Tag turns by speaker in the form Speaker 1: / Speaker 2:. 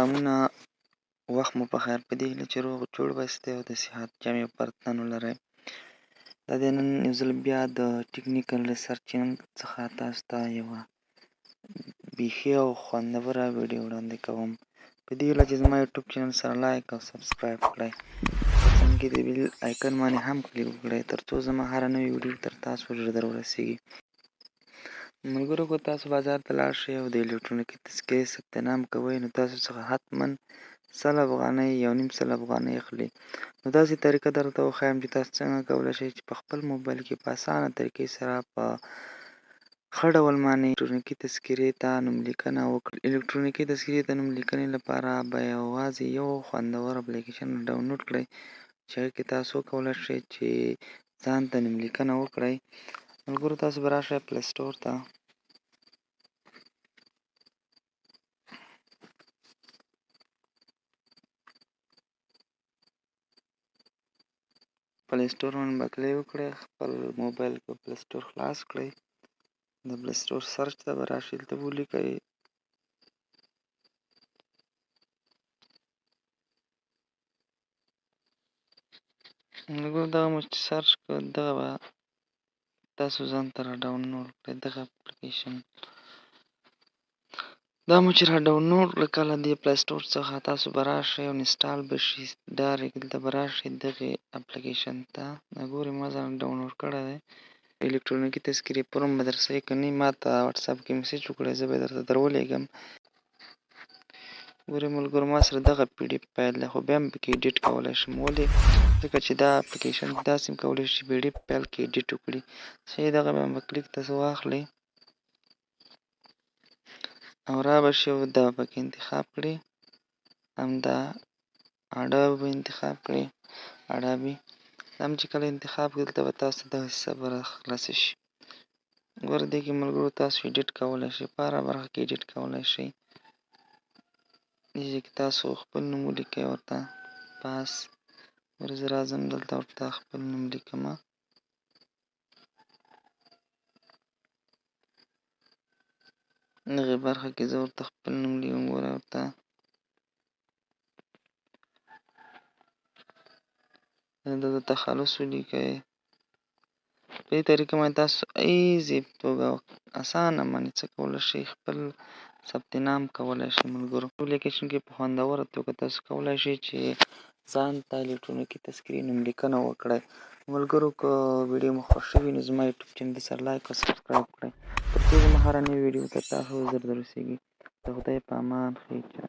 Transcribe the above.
Speaker 1: سلامونه، وخت مو په خیر. په دې هیله چې روغ جوړ بستئ او د صحت جامې په تن ولرئ. دا دی نن یو ځل بیا د ټکنیکل ریسرچ چینل څخه تاسو ته یوه بیخي او خوندوره ویډیو وړاندې کوم. په دې هیله چې زما یوټیوب چینل سره لایک او سبسکرایب کړئ. په څنګ کې د بیل آیکن باندې هم کلیک وکړئ تر څو زما هره نوې ویډیو تر تاسو ژر در ورسیږي. ملګرو، که تاسو بازار ته لاړ شئ او د الکترونیکي تذکرې ثبت نام کوئ، نو تاسو څخه حتما 100 افغانۍ یا 1.5 افغانۍ اخلي. نو داسې طریقه درته وښایم چې تاسو څنګه کولی شئ چې په خپل موبایل کې په اسانه طریقې سره په ښه ډول باندې الکترونیکي تذکرې ته نوملیکنه وکړئ. الکترونیکي تذکرې ته نوملیکنې لپاره به یوازې یو خوندور اپلیکیشن ډاونلوډ کړئ چې هغې کې تاسو وکولی شئ چې ځان ته نوملیکنه وکړئ. ملګرو، تاسو به راشئ پلی سټور ته. پلی سټور باندې به کلیک وکړئ، خپل موبایل کې پلی سټور خلاص کړئ. د پلی سټور سرچ ته به راشئ، دلته به ولیکئ ملګرو، دغه مو چې سرچ کړ دغه به تاسو ځان ته را ډاونلوډ کړئ. دغه اپلیکیشن دا مو چې را ډاونلوډ کړه، کله دې پلی سټور څخه تاسو به راشئ او انسټال به شي. ډایرکټ دلته به راشئ دغې اپلیکیشن ته. دا ګورئ ما ځان ډاونلوډ کړی دی. الکترونیکي تذکرې پرون به در سره که نه ما ته واټساپ کې میسج وکړئ، زه به یې درته در ولېږم. ګورئ ملګرو، ما سره دغه پی ډي اف فایل دی، خو بیا هم پکې ایډیټ کولی شم. ولې؟ ځکه چې دا اپلیکیشن داسې هم کولی شي چې پی ډي اف فایل کې ایډیټ وکړي. ښایي دغه بیا به کلیک ته واخلئ او را به شي او دا به پکې انتخاب کړي. همدا اډوب به انتخاب کړي، اډابي. دا هم چې کله انتخاب کړي دلته به تاسو ته دغسې خبره خلاصه شي. ګوره دې کې ملګرو تاسو ایډیټ کولی شئ، په هره برخه کې ایډیټ کولی شئ. دې کې تاسو خپل نوم ولیکئ ورته پاس. ګوره زه راځم دلته ورته خپل نوم لیکمه. دغې برخه کې زه ورته خپل نوم لیکم. ګوره ورته د تخلص ولیکئ. په دې طریقه باندې تاسو ایزي په توګه اسانه باندې څه کولی شئ، خپل ثبت نام کولی شئ. ملګرو، اپلیکیشن کې په خوندوره توګه تاسو کولی شئ چې ځان ته الکترونیکي تذکرې نوملیکنه وکړئ. ملګرو، که ویډیو مو خوښ شوي نو زما یوټیوب چینل سره لایک او سبسکرایب کړئ تر څو زما هره نوې ویډیو تر تاسو ژر در رسیږي. د خدای په امان، ښه چا